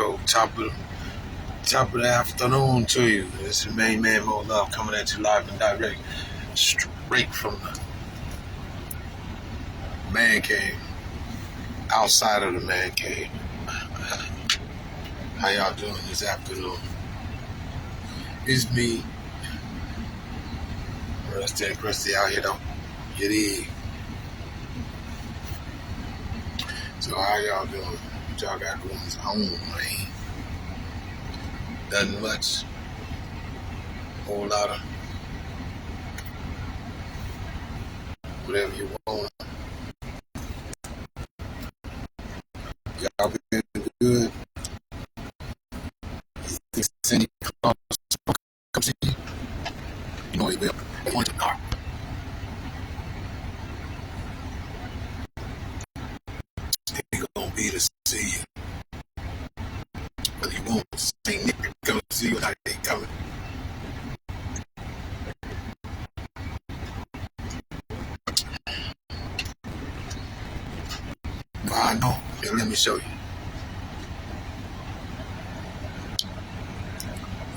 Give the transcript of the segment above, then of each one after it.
yo, top of the afternoon to you. This is Main Man Mo Love coming at you live and direct, straight from the man cave, outside of the man cave. How y'all doing this afternoon? It's me, Rusty and Krusty out here, though. Get in. So how y'all doing? What y'all got going on, man? Nothing much. Whole lot of whatever you want. Y'all been good? You think Cindy Claus come see you? You know he will. They want to know. He gonna be to see you. But he won't see Nick come see you like they coming. Well, I know. Here, let me show you.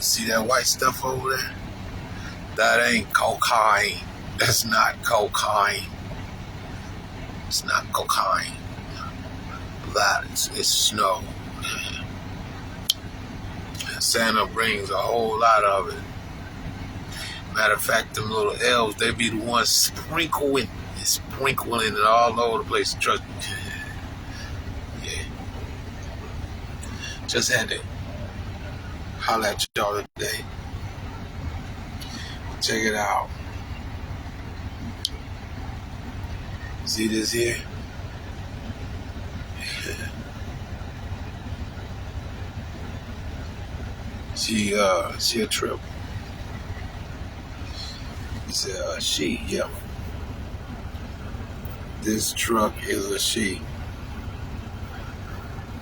See that white stuff over there? That ain't cocaine. That's not cocaine. It's not cocaine. That is snow. Santa brings a whole lot of it. Matter of fact, them little elves, they be the ones sprinkling it all over the place. Trust me. Yeah. Just had to holler at y'all today. Check it out. See this here? She a trip. It's a she, yeah. This truck is a she.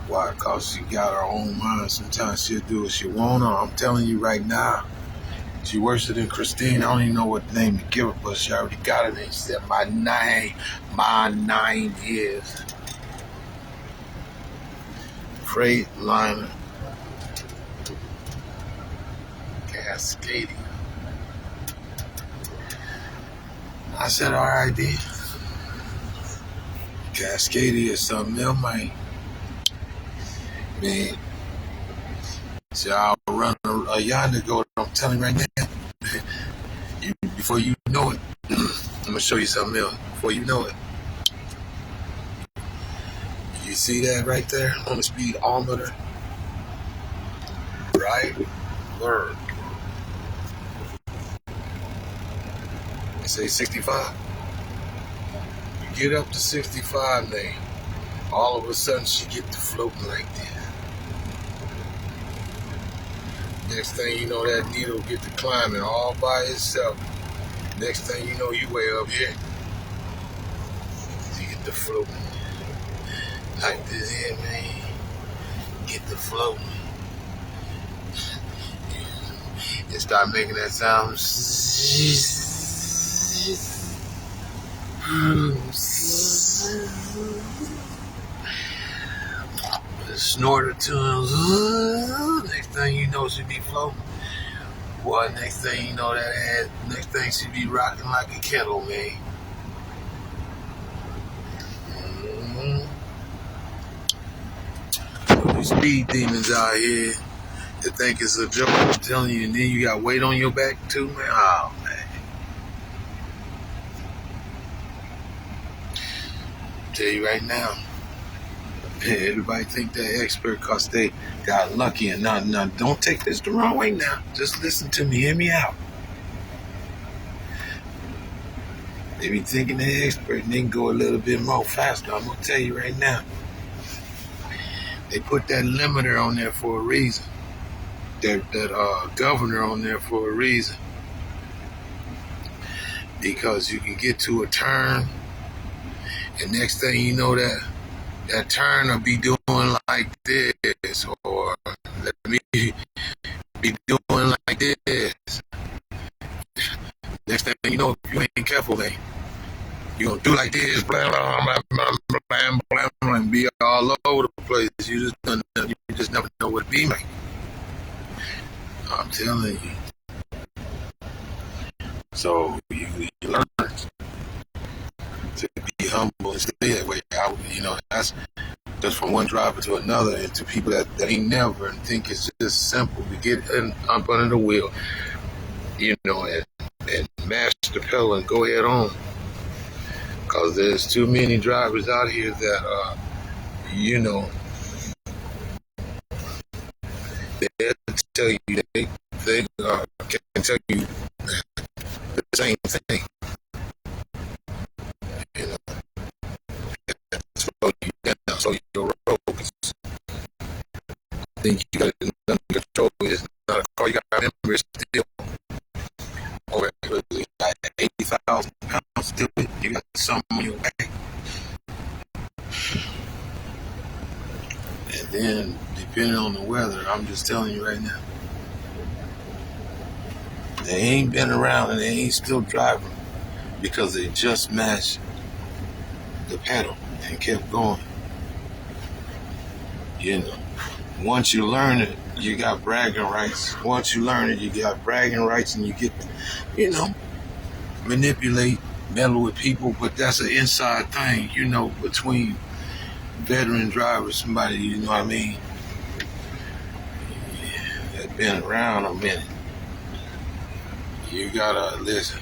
Why? Because she got her own mind. Sometimes she'll do what she want. I'm telling you right now. She worse than Christine. I don't even know what name to give her, but she already got it. And she said, my name is Freight Liner Cascadia. I said, all right, then. Cascadia is something else, man. Man. See, I'll run a yonder go. I'm telling you right now. Before you know it, I'm going to show you something else. Before you know it. You see that right there on the speedometer? Right? Word. It say 65. You get up to 65 now. All of a sudden, she get to floating like that. Next thing you know, that needle get to climbing all by itself. Next thing you know, you way up here. You get to floating. Like this here, man. Get to floating. And start making that sound. Snort or two. Next thing you know, she be floating. Boy, next thing you know, next thing she be rocking like a kettle, man. These speed demons out here, they think it's a joke. I'm telling you, and then you got weight on your back too, man. Oh, man. I'll tell you right now. Everybody think they're expert because they got lucky and now don't take this the wrong way now. Just listen to me, hear me out. They be thinking they're expert and they can go a little bit more faster. I'm gonna tell you right now. They put that limiter on there for a reason. That governor on there for a reason. Because you can get to a turn and next thing you know that turn will be doing like this, or let me be doing like this. Next thing you know, if you ain't careful, then you're going to do like this, blah, blah, blah, blah, blah, blah, blah, and be all over the place. You just never know what it be like. I'm telling you. So you learn to be humble and stay that way. That's just from one driver to another, and to people that ain't never and think it's just simple to get up under the wheel, and mash the pedal and go head on. Because there's too many drivers out here that, they'll tell you, they can tell you the same thing. You know, slow you down, slow your road. I think you got it under control. It's not a car. You got to remember it's still over 80,000 pounds. Still, you got something on your back. And then, depending on the weather, I'm just telling you right now, they ain't been around and they ain't still driving because they just mashed the pedal and kept going. Once you learn it, you got bragging rights. Once you learn it, you got bragging rights, and you get, manipulate, meddle with people. But that's an inside thing, between veteran drivers, somebody, you know what I mean, that's been around a minute. You gotta listen.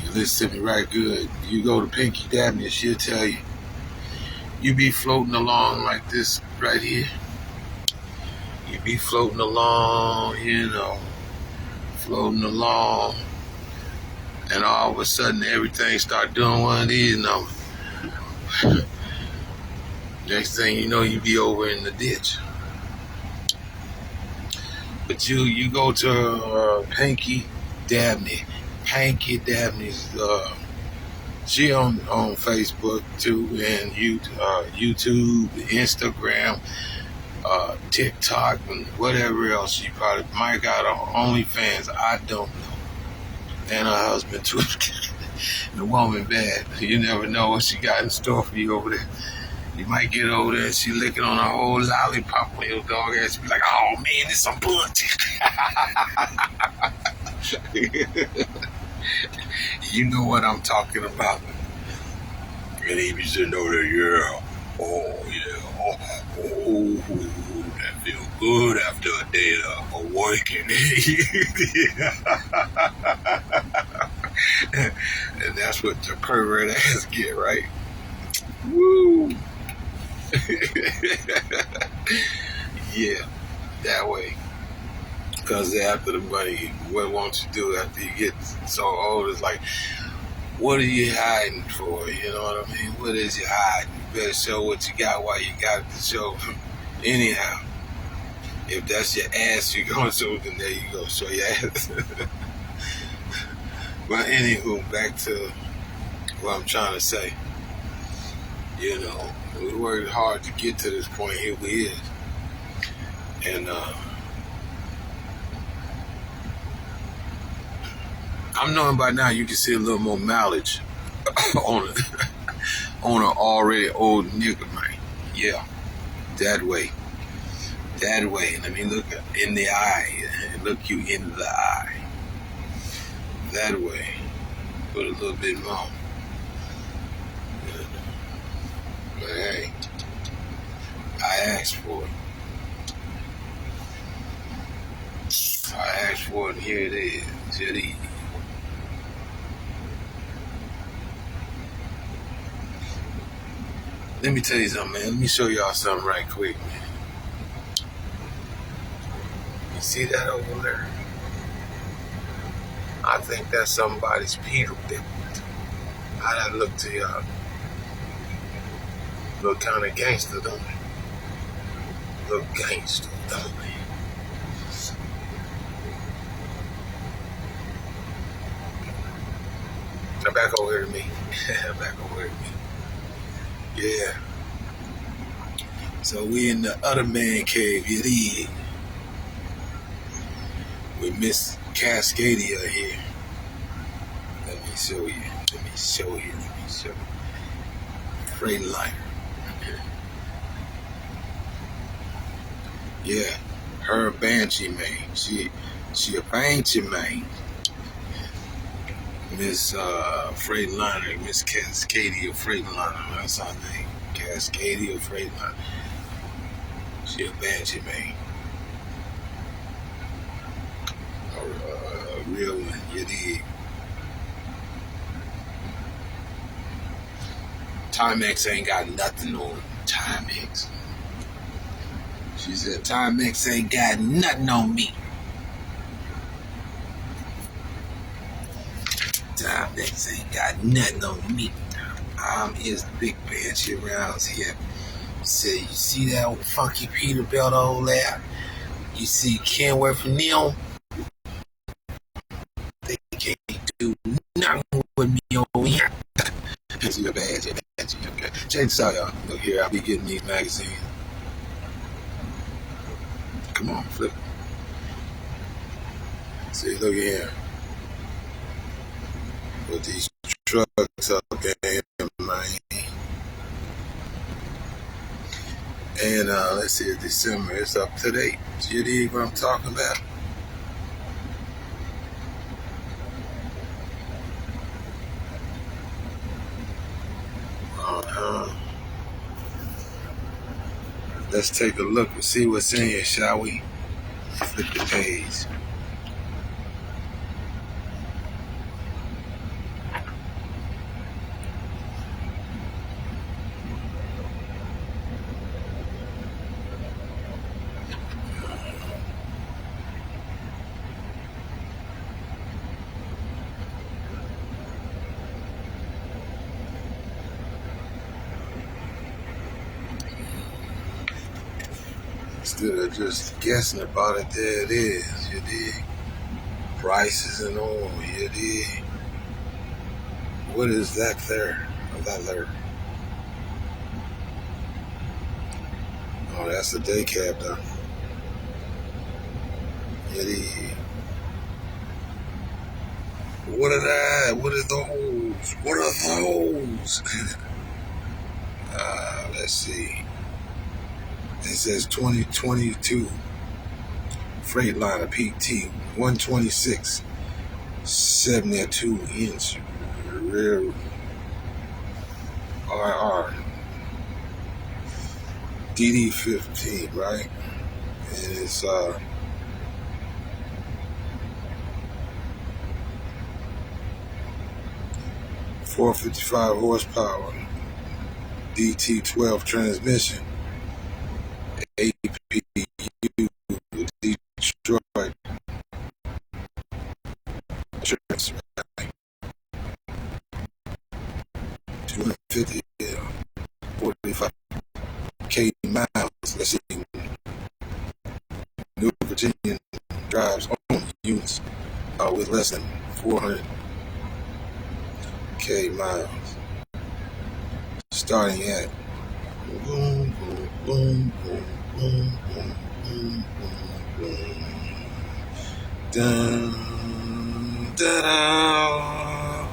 You listen to me right good. You go to Pinky Dabney, she'll tell you. You be floating along like this right here. You be floating along, floating along, and all of a sudden everything start doing one of these numbers. Next thing you know, you be over in the ditch. But you go to Pinky Dabney. Pinky Dabney's she on Facebook too, and YouTube, Instagram, TikTok, and whatever else. She probably might got on OnlyFans. I don't know. And her husband too. The woman bad. You never know what she got in store for you over there. You might get over there and she licking on a whole lollipop on your dog ass. Be like, oh man, this some punch. You know what I'm talking about. And he used to know that, yeah. Oh, yeah. Oh, that feel good after a day of working. And that's what the pervert ass get, right? Woo! Yeah, that way. Because after the money, what won't you do after you get so old? It's like, what are you hiding for? You know what I mean? What is you hiding? You better show what you got while you got it to show. Anyhow, if that's your ass you're going to show, then there you go, show your ass. But anywho, back to what I'm trying to say. We worked hard to get to this point. Here we is. And I'm knowing by now you can see a little more mileage on an already old nigga, man. Yeah, that way. That way. Let me look in the eye and look you in the eye. That way. Put a little bit more. But hey, I asked for it. I asked for it, and here it is. Let me tell you something, man. Let me show y'all something right quick, man. You see that over there? I think that's somebody's Peter dip. How that look to y'all? Look kind of gangster, don't it? Look gangster, don't it? Now back over here to me. Back over here to me. Yeah. So we in the other man cave, you dig? With Miss Cascadia here. Let me show you. Freight liner. Yeah, her a Banshee man. She a Banshee man. Miss Freightliner, Miss Cascadia Freightliner. That's her name. Cascadia Freightliner. She a Banshee man. A real one, you dig? Timex ain't got nothing on Timex. She said Timex ain't got nothing on me. Timex ain't got nothing on me. Is the big Banshee around here. Say, you see that old funky Peterbilt over there? You see Kenworth from them? They can't do nothing with me over here. See your badge, okay. Check this out, y'all. Look here, I'll be getting these magazines. Come on, flip. See, look here. With these trucks up there, man. And let's see, it's December. It's up to date. You dig what I'm talking about? Let's take a look and see what's in here, shall we? Flip the page. Instead of just guessing about it, there it is. You dig? Prices and all. You dig? What is that there? Oh, that there. Oh, that's the day cab, though. You dig? What are that? What are those? What are those? Let's see. It says 2022 Freightliner PT 126 72-inch rear RR DD15, right? And it's 455 horsepower, DT12 transmission, APU, Detroit insurance, right? 250, 45K miles. Let's see. New Virginia drives only units with less than 400K miles, starting at boom, boom, boom, boom, boom, boom, boom, boom, boom. Dun, da, da.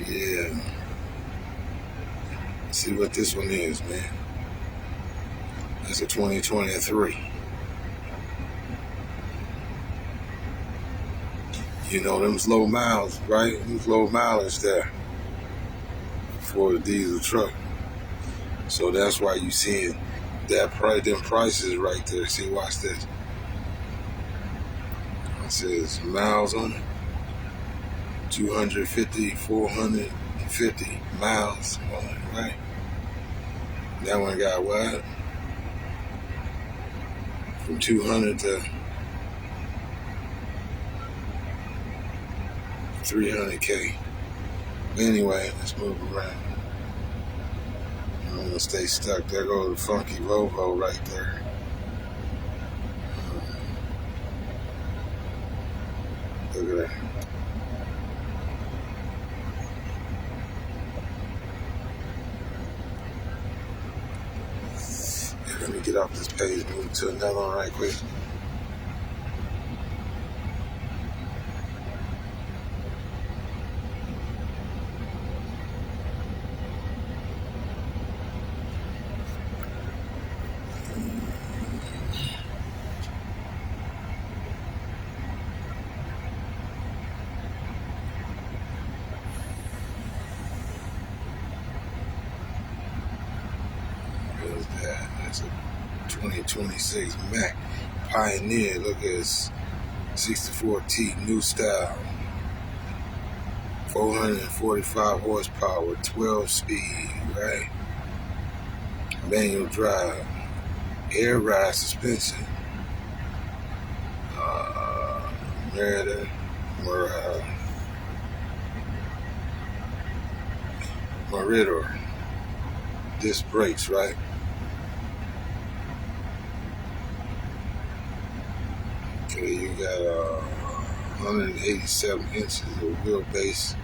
Yeah. See what this one is, man. That's a 2023. You know, them's low miles, right? Them's low mileage there for a diesel truck. So that's why you seeing that price, them prices right there. See, watch this. It says miles on it. 250, 450 miles on it, right? That one got what? From 200 to 300K. Anyway, let's move around. I'm gonna stay stuck. There goes the funky Volvo right there. Look at that. Yeah, let me get off this page, move to another one right quick. 2026 Mac Pioneer. Look at this 64T, new style. 445 horsepower, 12 speed, right? Manual drive, air ride suspension. Merida, Merida, disc brakes, right? Okay, you got 187 inches of wheelbase.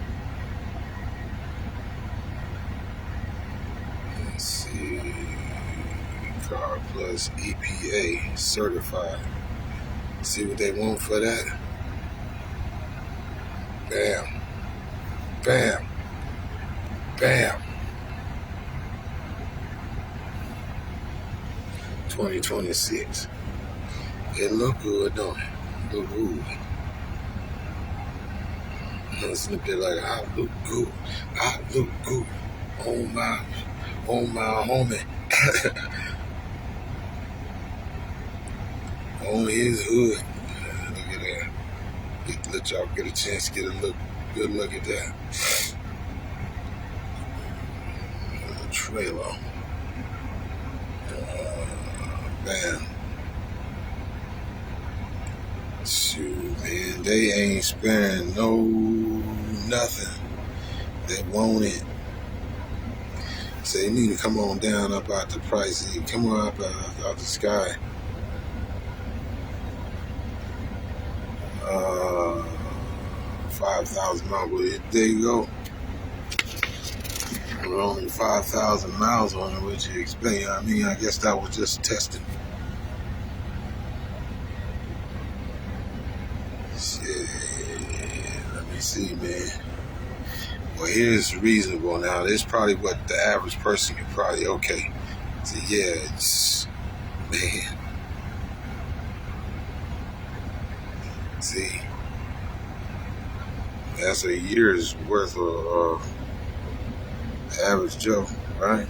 Let's see, Car Plus EPA certified. See what they want for that? Bam, bam, bam. 2026. It look good, don't it? Look good. It's look like I look good. I look good on my homie. On his hood. Look at that. Let y'all get a chance to get a good look at that. Trailer. Bam. Shoot, man, they ain't sparing nothing. They want it. So they need to come on down up out the price. Come on up out the sky. Uh, 5,000 miles. There you go. We're only 5,000 miles on it. What you expect? You know what I mean, I guess that was just testing. Shit. Let me see, man. Well, here's reasonable now. This is probably what the average person could probably, okay. So, yeah, it's, man. See, that's a year's worth of average Joe, right?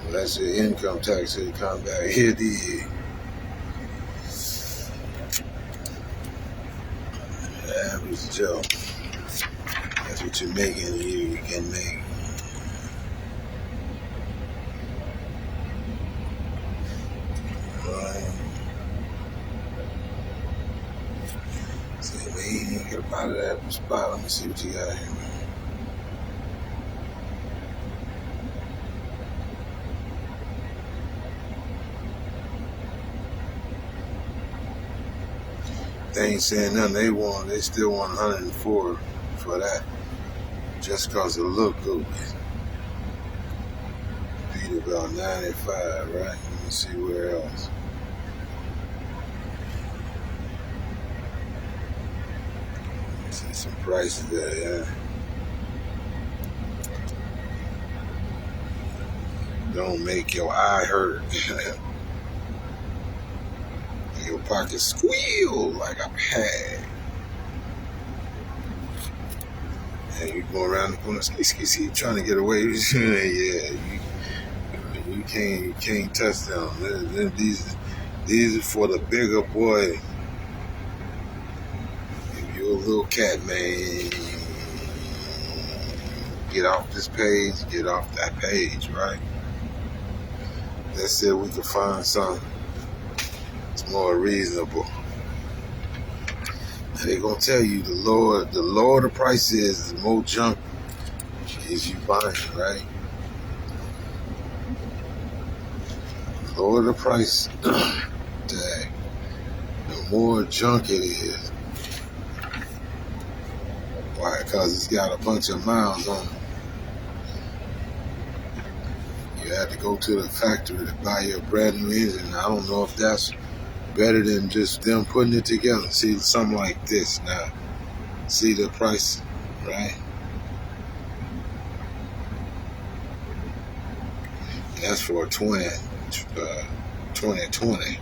That's your income tax that come back here. The average Joe. That's what you make in a year. You can make. See, man, you get up out of that spot. Let me see what you got here, man. They ain't saying nothing. They still want 104 for that. Just cause it look good. Beat about 95, right? Let me see where else. See some prices there, yeah. Don't make your eye hurt. Your pocket squeal like a pad. And you go around the corner, ski, trying to get away. Yeah, you can't touch them. These are for the bigger boy. If you're a little cat, man, get off this page, get off that page, right? Let's see if we can find something that's more reasonable. And they're gonna tell you the lower the price is, the more junk is you buying, right? The lower the price tag, the more junk it is. Why? Because it's got a bunch of miles on it. You had to go to the factory to buy your brand new engine. I don't know if that's better than just them putting it together. See, something like this now. See the price, right? And that's for a 2020.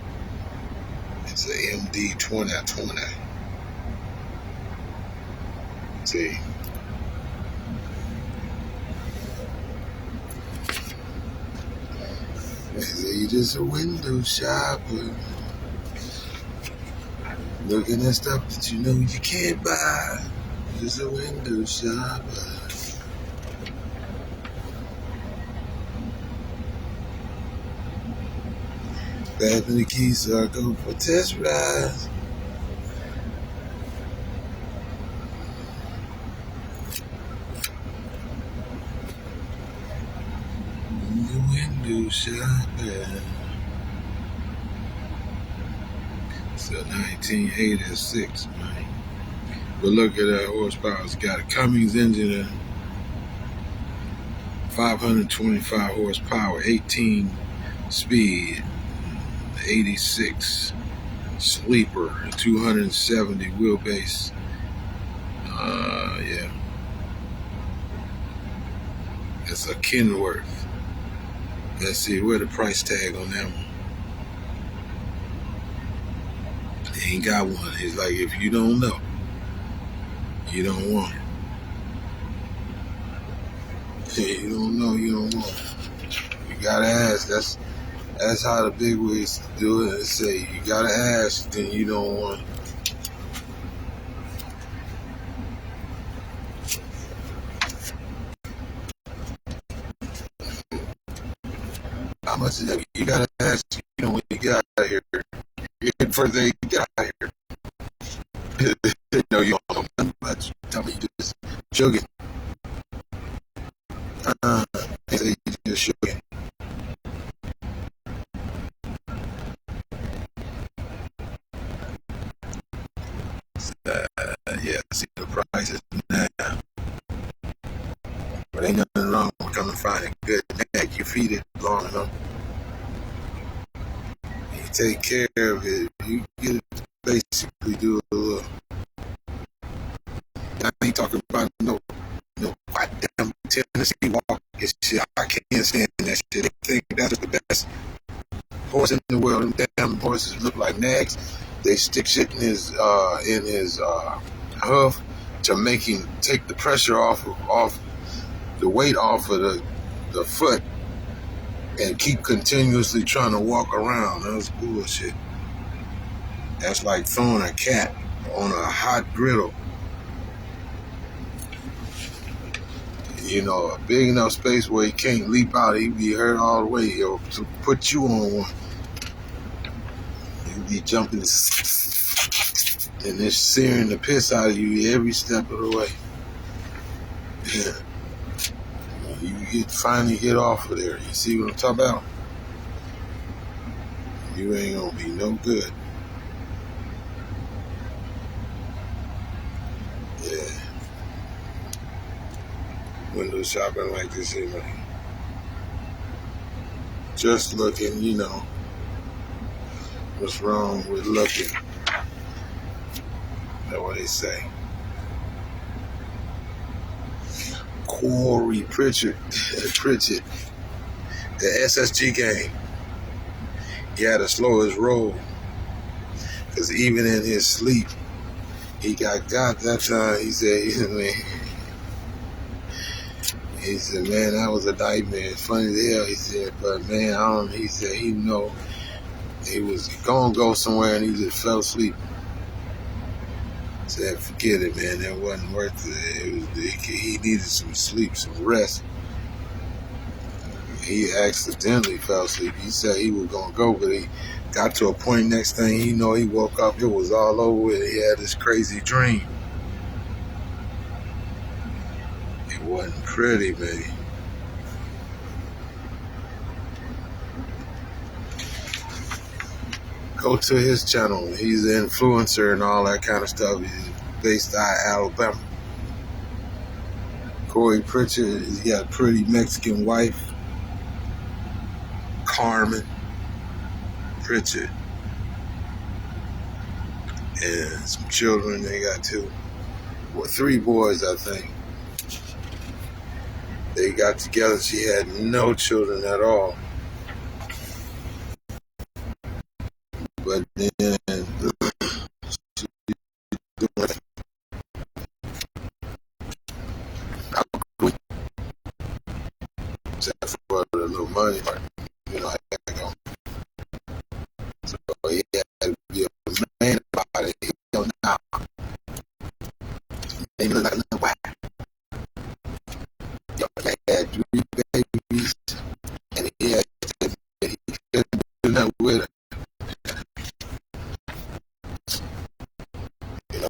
It's an MD 2020. See. They say you just a window shopper, looking at stuff that you know you can't buy. Just a window shopper. Back in the keys, so I go for test rides. The window shopper. It's a 1986, man. But look at that horsepower. It's got a Cummins engine, 525 horsepower, 18 speed, 86 sleeper, 270 wheelbase. Yeah, it's a Kenworth. Let's see where the price tag on that one. He ain't got one. He's like, if you don't know, you don't want it. You don't know, you don't want it. You gotta ask. That's how the big wigs do it. They say you gotta ask, then you don't want it. How much is that? You gotta ask. You know when you get out of here. You get the first day you get out of here. No, you don't know nothing about you. Tell me you just shook it. They say you just shook it. Yeah, see the prices now. But ain't nothing wrong with coming find a good neck. You feed it long enough. You take care of it. You get it to basically do a little. I ain't talking about no goddamn Tennessee walk. Shit. I can't stand that shit. They think that's the best horse in the world. Them damn horses look like nags. They stick shit in his hoof to make him take the pressure off the weight off of the foot and keep continuously trying to walk around. That's bullshit. That's like throwing a cat on a hot griddle. You know, a big enough space where he can't leap out, he'd be hurt all the way. He'll put you on one. You'd be jumping and it's searing the piss out of you every step of the way. Yeah. You finally get off of there. You see what I'm talking about? You ain't gonna be no good. Yeah. Window shopping like this here, man. Just looking, you know. What's wrong with looking? That's what they say. Corey Pritchard, the SSG game. He had to slow his roll because even in his sleep, he got that time. He said, man, that was a nightmare. It's funny as hell. He said, but man, he said he know he was gonna go somewhere and he just fell asleep. Said, forget it, man. That wasn't worth it. He needed some sleep, some rest. He accidentally fell asleep. He said he was gonna go, but he got to a point. Next thing he know, he woke up. It was all over with. He had this crazy dream. It wasn't pretty, man. Go to his channel. He's an influencer and all that kind of stuff. He's based out of Alabama. Corey Pritchard, he's got a pretty Mexican wife, Carmen Pritchard, and some children. They got three boys, I think. They got together. She had no children at all. But then except for the little money, you know, doing that with, you know,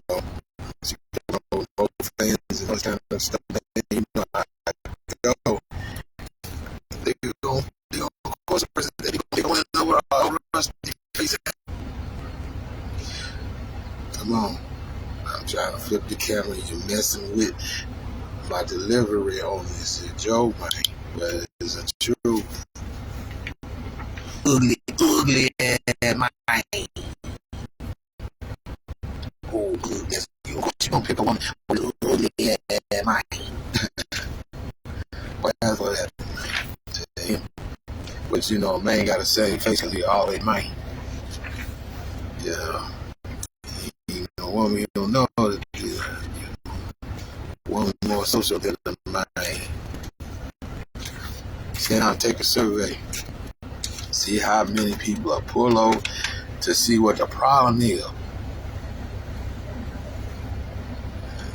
both fans and all kind of stuff. You know, I go. They go, of course, they going to know what all the rest of the face. Come on. I'm trying to flip the camera. You're messing with my delivery on this. It's a joke, man. But it's a truth. Ugly, ugly ass man. Oh, yes. You gonna pick a woman with ugly ass man. But that's what happened to him. But you know, a man got the same face because he always man. Yeah. You know, woman, you don't know that one more social than the man. Then I'll take a survey. See how many people are pull over to see what the problem is.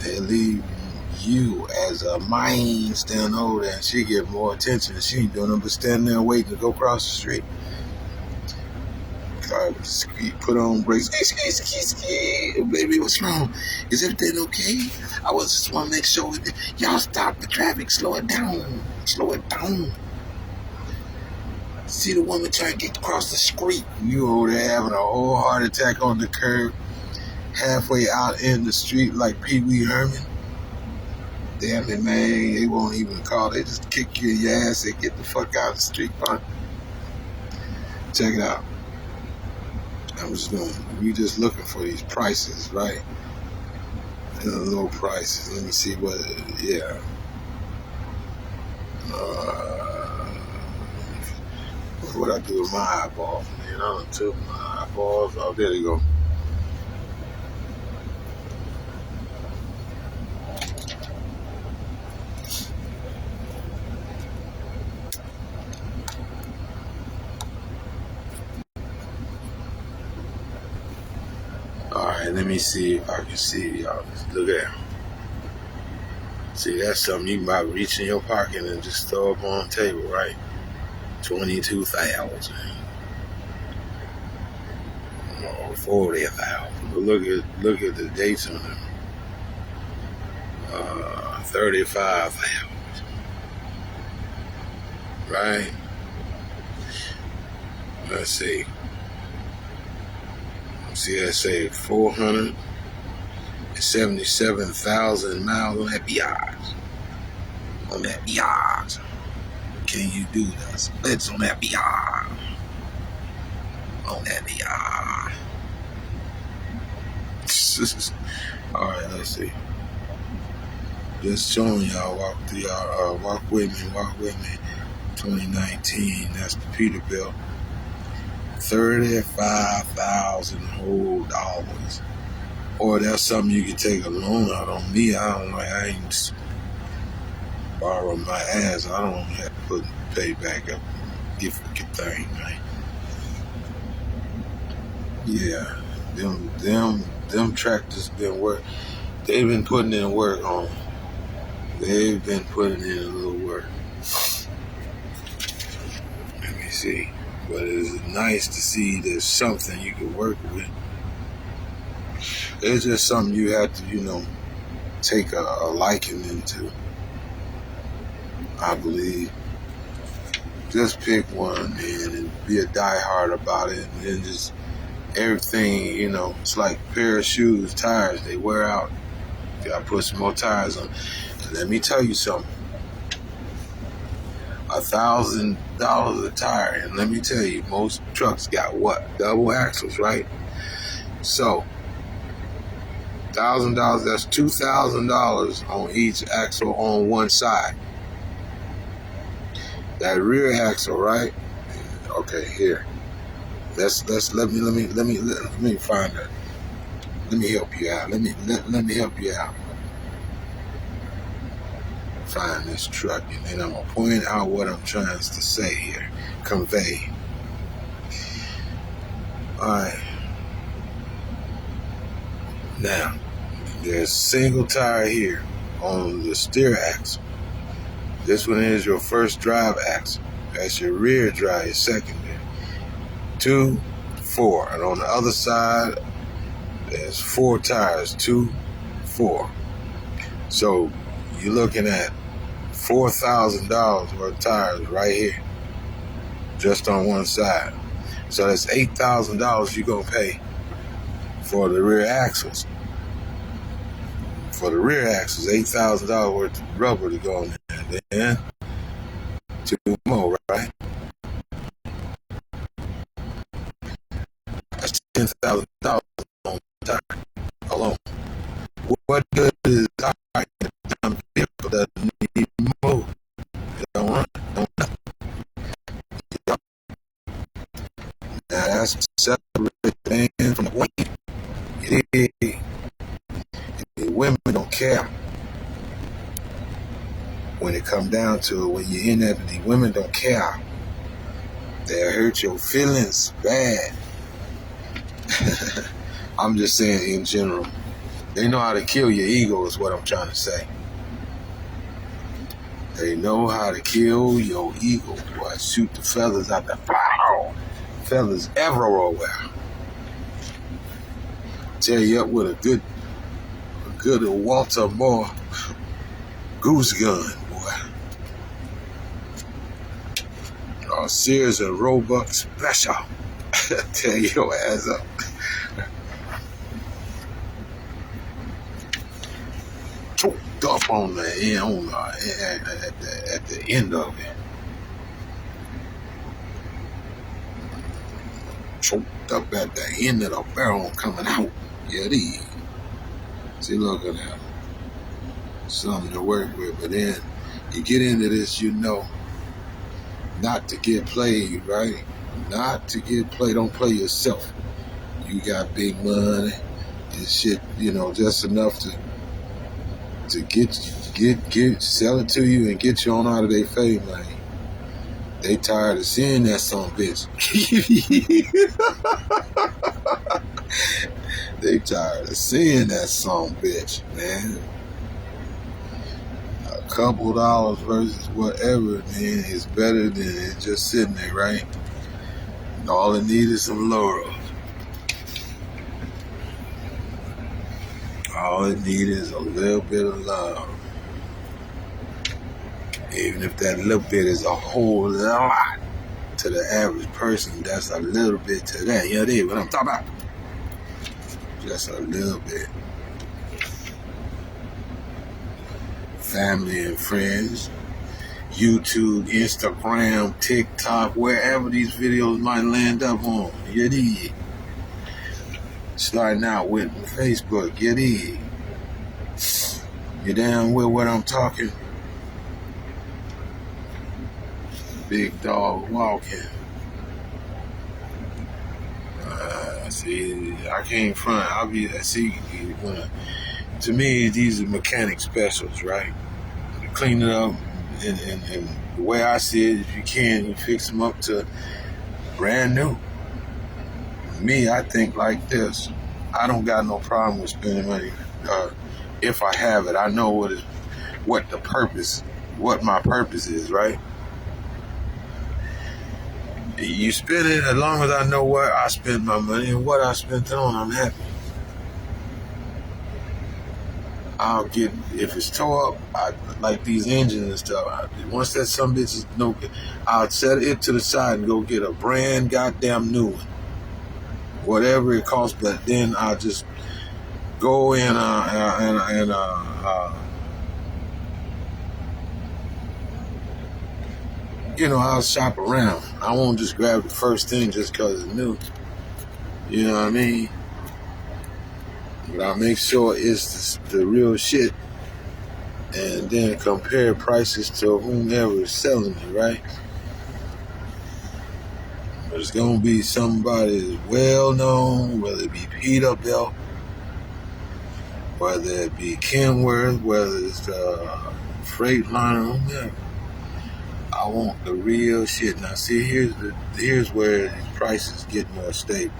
They leave you as a man standing over there and she get more attention and she ain't doing nothing but standing there waiting to go across the street. Put on brakes. Baby, what's wrong? Is everything okay? I just want to make sure that y'all stop the traffic. Slow it down. Slow it down. See the woman trying to get across the street. You over there having a whole heart attack on the curb, halfway out in the street like Pee Wee Herman. Damn it, man. They won't even call. They just kick you in your ass and get the fuck out of the street, man. Check it out. We just looking for these prices, right? Low prices. Let me see what, yeah. What I do with my eyeballs, man. I done took my eyeballs. Oh, there they go. Alright, let me see if I can see y'all. Look at that. See, that's something you can buy, reach in your pocket and just throw up on the table, right? 22,000. Or 40,000. But look at the dates on them. 35,000. Right? Let's see. See, I say 477,000 miles on that biatch. On that biatch. Can you do that? Splits on that biatch. On that biatch. Alright, let's see. Just showing y'all, walk with me. 2019, that's the Peterbilt. $35,000 whole dollars. Or that's something you can take a loan out on me. I ain't borrow my ass. I don't have to pay back up gift thing, right? Yeah. Them tractors been work. They've been putting in work on. They've been putting in a little work. Let me see. But it's nice to see there's something you can work with. It's just something you have to, take a liking into. I believe. Just pick one, man, and be a diehard about it. And then just everything, it's like a pair of shoes, tires, they wear out. You gotta put some more tires on. And let me tell you something. $1,000 a tire, and let me tell you, most trucks got what? Double axles, right? So, $1,000, that's $2,000 on each axle on one side. That rear axle, right? Okay, here. Let me find it. Let me help you out. Let me help you out. Find this truck, and then I'm gonna point out what I'm trying to say here, convey. All right. Now, there's single tire here on the steer axle. This one is your first drive axle. That's your rear drive, your secondary. 2, 4. And on the other side, there's 4 tires, 2, 4. So you're looking at $4,000 worth of tires right here, just on one side. So that's $8,000 you're going to pay for the rear axles. For the rear axles, $8,000 worth of rubber to go in there. Then 2 more, right? That's $10,000 on the tire alone. What good is a tire vehicle that need more? It don't run, don't nothing. Now that's separated man from the women. It is. The women don't care when it come down to it. When you're in that, the women don't care. They hurt your feelings bad. I'm just saying in general. They know how to kill your ego is what I'm trying to say. They know how to kill your ego. Boy, shoot the feathers out the pow. Feathers everywhere. Tear you up with a good Walter Moore goose gun, boy. Sears and Roebuck special. Tear your ass up. Choked up on the end, at the end of it. Choked up at the end of the barrel coming out. Yeah, it is. See, look at that. Something to work with. But then you get into this, you know, not to get played, right? Not to get played. Don't play yourself. You got big money and shit, you know, just enough to get sell it to you and get you on out of their fame, man. They tired of seeing that son bitch. They tired of seeing that son bitch, man. A couple dollars versus whatever, man, is better than it just sitting there, right? And all it needs is some laurel. All it needs is a little bit of love. Even if that little bit is a whole lot to the average person, that's a little bit to that. You know what I'm talking about? Just a little bit. Family and friends, YouTube, Instagram, TikTok, wherever these videos might land up on. You dig? Starting out with Facebook. You dig? You down with what I'm talking? Big dog walking. See, I can't front. To me, these are mechanic specials, right? You clean it up, and the way I see it, if you can, you fix them up to brand new. Me, I think like this. I don't got no problem with spending money. If I have it, I know what my purpose is, right? You spend it as long as I know where I spend my money and what I spent it on, I'm happy. I'll get, if it's tore up, I like these engines and stuff. Once that some bitch is no good, I'll set it to the side and go get a brand goddamn new one. Whatever it costs, but then I'll just go in I'll shop around. I won't just grab the first thing just because it's new. You know what I mean? But I'll make sure it's the real shit and then compare prices to whomever is selling it, right? There's going to be somebody that's well known, whether it be Peterbilt, whether it be Kenworth, whether it's the Freightliner, whomever. I want the real shit. Now, see, here's where these prices get more stable,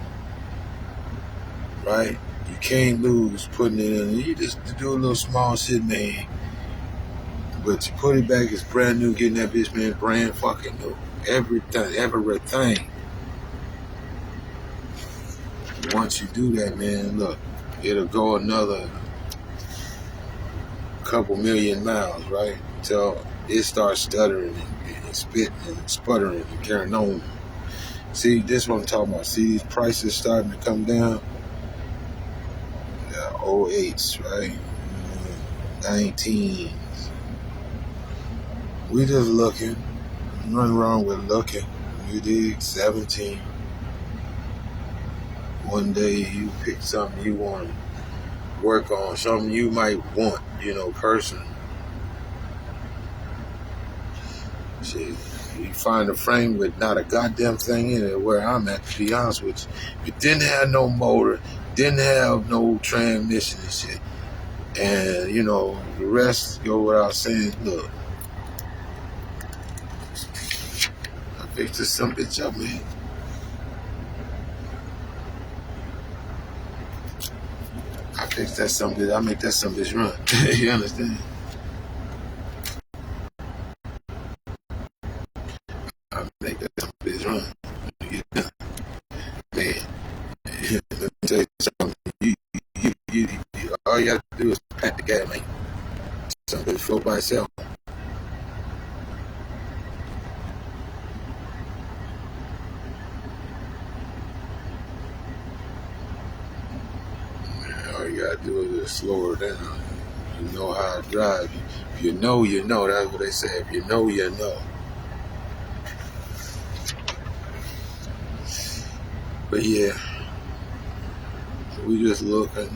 right? You can't lose putting it in. You just do a little small shit, man. But you put it back, it's brand new, getting that bitch, man, brand fucking new. Everything. Once you do that, man, look, it'll go another couple million miles, right? Until it starts stuttering and spitting and sputtering and carrying on. See, this is what I'm talking about. See, these prices starting to come down. Yeah, 08s, right? 19s. We just looking. Nothing wrong with looking. You dig? 17. One day you pick something you want to work on, something you might want, personally. See, you find a frame with not a goddamn thing in it where I'm at, to be honest with you. It didn't have no motor, didn't have no transmission and shit. And, the rest go without saying. Look, I picked this some bitch up, man. I fix that some bitch, I make that some bitch run. You understand? I make that some bitch run. Yeah. Man, let me tell you something. All you have to do is pat the gas, man. Some bitch float by itself. All you gotta do is just slow her down. You know how to drive. If you know, you know. That's what they say. If you know, you know. But yeah, we just looking.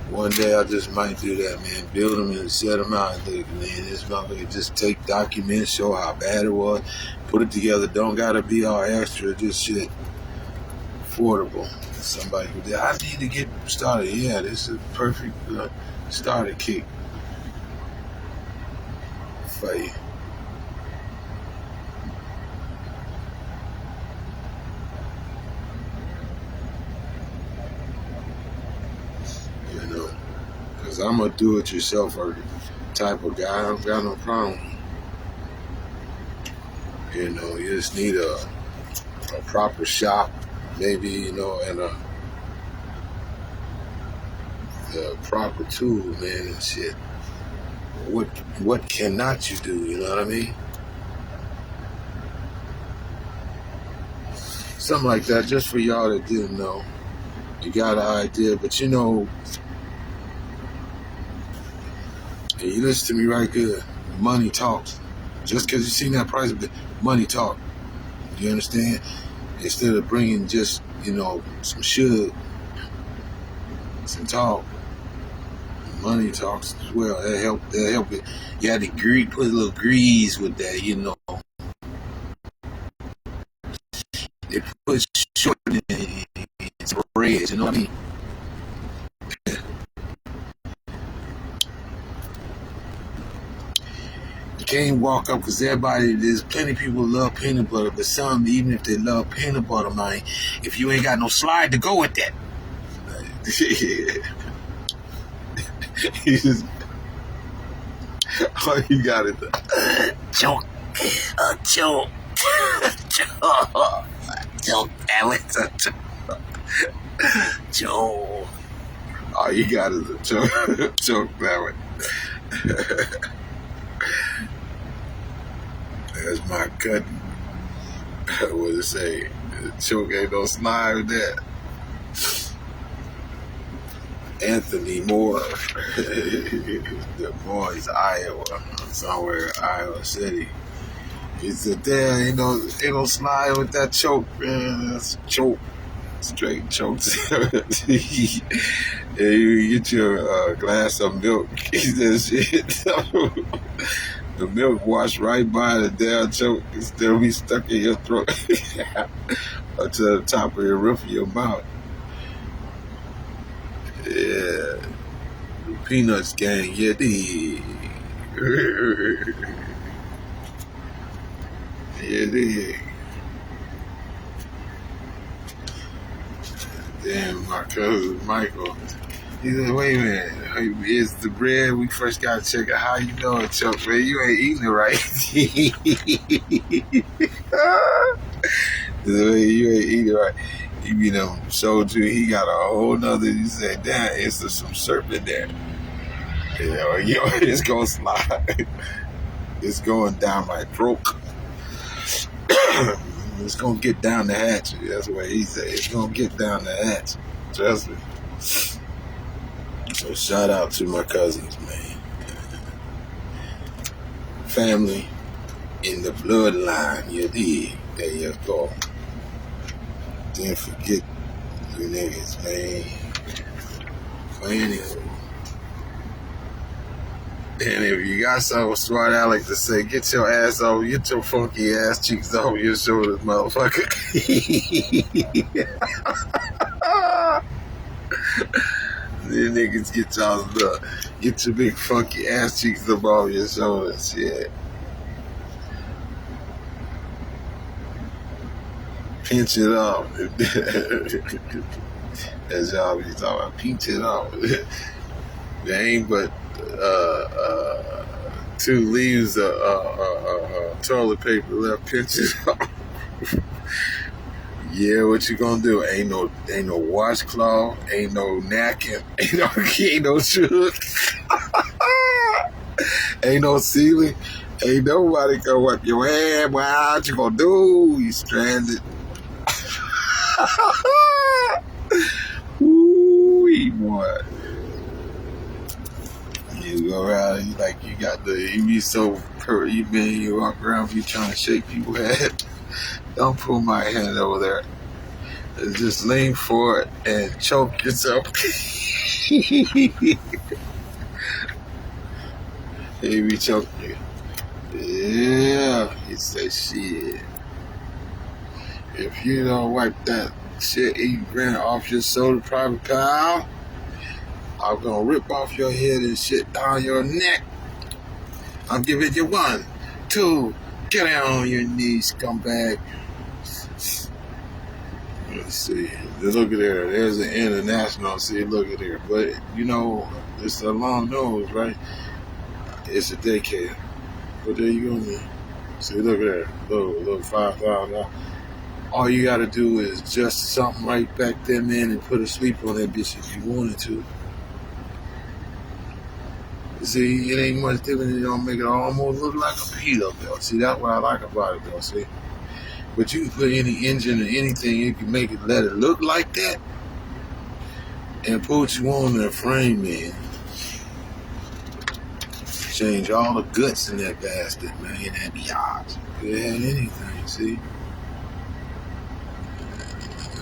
One day I just might do that, man. Build them and set them out. Look, man, this motherfucker just take documents, show how bad it was, put it together. Don't gotta be all extra. Just shit affordable. Somebody who I need to get started. Yeah, this is a perfect starter kit for you. Because I'm a do-it-yourselfer type of guy. I don't got no problem. You just need a proper shop, maybe, and a proper tool, man, and shit. What cannot you do, you know what I mean? Something like that, just for y'all that didn't know. You got an idea, but and you listen to me right good. Money talks. Just because you seen that price, money talk. You understand? Instead of bringing just, some should, some talk, money talks as well. They'll help it. You had to put a little grease with that, They put short in some reds, you know what I mean? You can't walk up because there's plenty of people love peanut butter, but some, even if they love peanut butter, man, if you ain't got no slide to go with that, all you got is choke, choke, choke, choke. All you got is a choke, choke that way. That's my cut. What does it say? Choke ain't no slide with that. Anthony Moore, the boys, Iowa, somewhere, Iowa City. He said, "There ain't no slide with that choke, man. That's choke, straight chokes." Yeah, you get your glass of milk. He said, "Shit, the milk washed right by the damn choke. It still be stuck in your throat up to the top of your roof of your mouth." Yeah. Peanuts gang, yeah, yeah, Damn, my cousin Michael. He said, "Wait a minute, is the bread? We first gotta check out how you know it, Chuck, man. You ain't eating it right." You ain't eating it right. He be done showed you he got a whole nother. He said, damn, it's some serpent there. It's gonna slide. It's going down my throat. It's gonna get down the hatch. That's what he said. It's gonna get down the hatch. Trust me. So shout out to my cousins, man. Family in the bloodline, you dig. There you go. Didn't forget you niggas, man. But anyway. And if you got something smart Alex to say, get your ass over, get your funky ass cheeks over your shoulders, motherfucker. You niggas get y'all get your big funky ass cheeks up off your shoulders, yeah. Pinch it off. As y'all be talking about, pinch it off. There ain't but 2 leaves of toilet paper left. Pinch it off. Yeah, what you gonna do? Ain't no washcloth, ain't no napkin, ain't no shook, ain't no ceiling, ain't nobody gonna wipe your hand. What you gonna do? You stranded. Ooh, boy. You go around, you like you got you be so you walk around, you trying to shake people's head. Don't pull my hand over there. Just lean forward and choke yourself. He be choking you. Yeah, he said, shit. If you don't wipe that shit eating grin off your soda private pal, I'm gonna rip off your head and shit down your neck. I'm giving you 1, 2, get down on your knees, scumbag. Let's see. Look at there. There's an international. See, look at there. But, it's a long nose, right? It's a daycare. But there you go, man. See, look at there. Little $5,000. All you got to do is adjust something right back there, man, and put a sleep on that bitch if you wanted to. See, it ain't much different. It don't make it almost look like a pita belt. See, that's what I like about it, though, see? But you can put any engine or anything, you can make it, let it look like that, and put what you want in the frame, man. Change all the guts in that bastard, man, in that yacht. Could have had anything, see?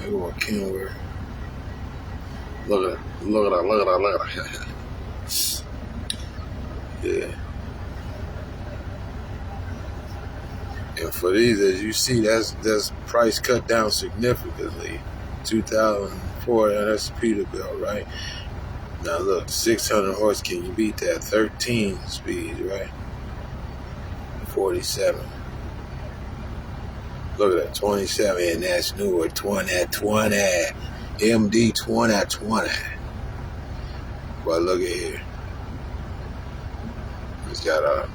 Look what Kenworth. Look at that. Yeah. And for these, as you see, that's price cut down significantly. 2004, that's a Peterbilt, right? Now look, 600 horse, can you beat that? 13 speed, right? 47. Look at that, 27, and that's newer, 20, MD 20. But look at here. It's got a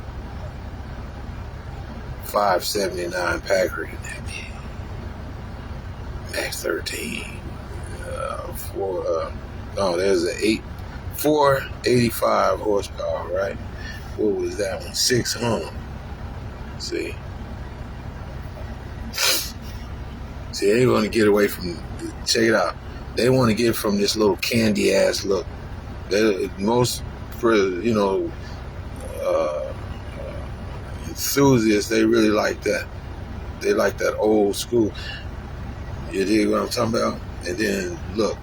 579 Packer in that bit. Max 13. There's a 485 horsepower, right? What was that one? 600. See, they want to get away from. Check it out. They want to get from this little candy ass look. Most for enthusiasts, they really like that. They like that old school. You dig what I'm talking about? And then look.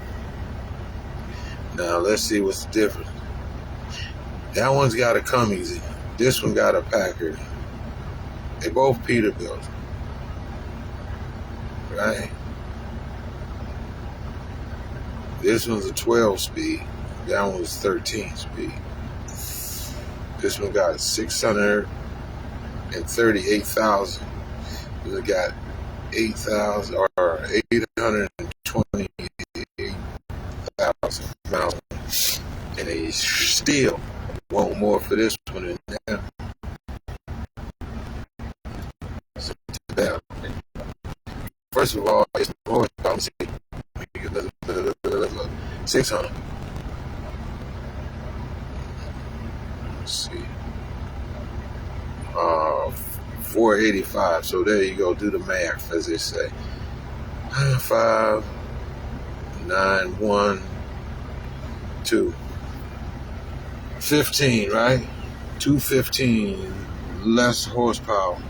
Now let's see what's the difference. That one's got a Cummins in it. This one got a Packard. They both Peterbilts, right? This one's a 12 speed. That one's 13 speed. This one got 638,000. This one got 8,000 or 828,000 miles, and they still want more for this one than that. First of all, it's the horsepower. 600. Let's see. 485. So there you go. Do the math, as they say. 5, 9, 1, 2. 15, right? 215. Less horsepower.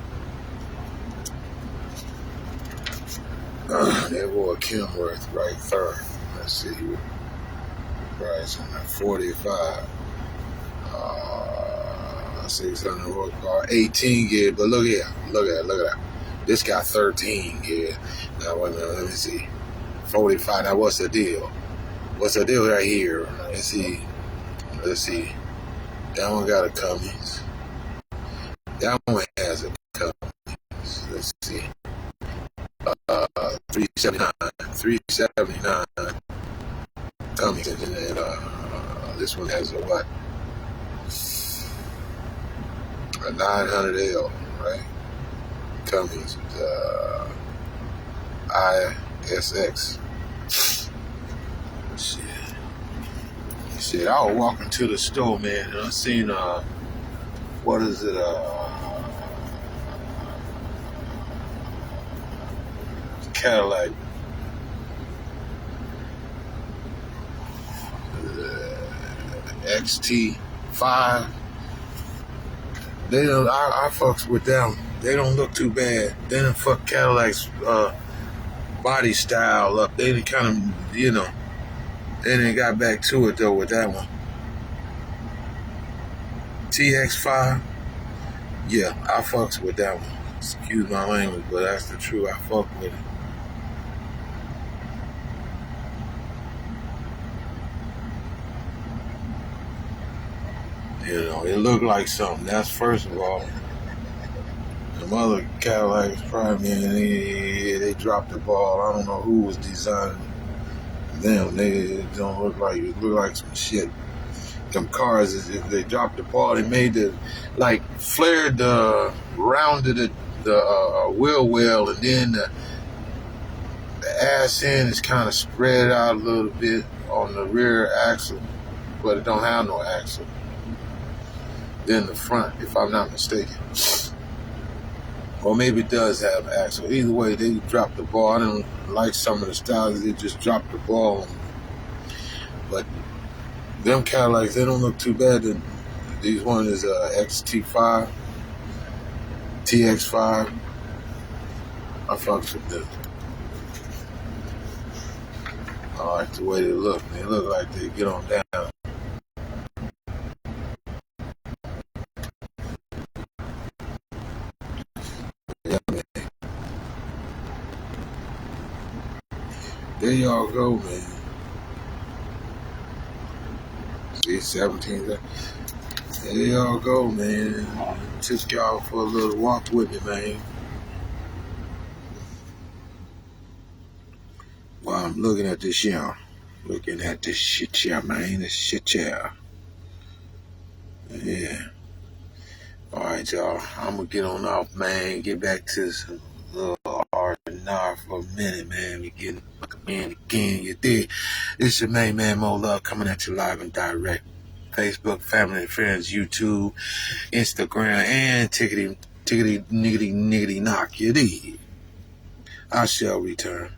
There was Kenworth right there. Let's see. Price on that 45. 600 horsepower, 18 gear. But look here, look at that. This got 13 gear. Now wait a minute, let me see. 45. Now what's the deal? What's the deal right here? Let's see. That one got a Cummins. That one has a Cummins. Let's see. 379 Cummins, and this one has a what? A 900L, right? Cummins, ISX. Shit, I was walking to the store, man, and I seen what is it? Cadillac. XT5. They don't. I fucks with them. They don't look too bad. They done fuck Cadillac's body style up. They done kind of, they done got back to it though with that one. TX5. Yeah, I fucks with that one. Excuse my language, but that's the truth. I fuck with it. It looked like something. That's first of all. The other Cadillacs probably, they dropped the ball. I don't know who was designing them. They don't look like some shit. Them cars, if they dropped the ball, they made flared rounded the wheel well, and then the ass end is kind of spread out a little bit on the rear axle, but it don't have no axle. Then the front, if I'm not mistaken. Or maybe it does have axle. Either way, they dropped the ball. I don't like some of the styles. They just dropped the ball. But them Cadillacs, they don't look too bad. These one is XT5, TX5. I fucks with them. I like the way they look. They look like they get on down. There y'all go, man. See, 17. There y'all go, man. Took y'all for a little walk with me, man. While I'm looking at this here. Looking at this shit here, man. This shit here. Yeah. Alright, y'all. I'm gonna get on off, man. Get back to some little R&R for a minute, man. We getting like a man again. You dig? This is your main man, Mo Love, coming at you live and direct. Facebook, family and friends, YouTube, Instagram, and tickety, niggity, knock. You dig? I shall return.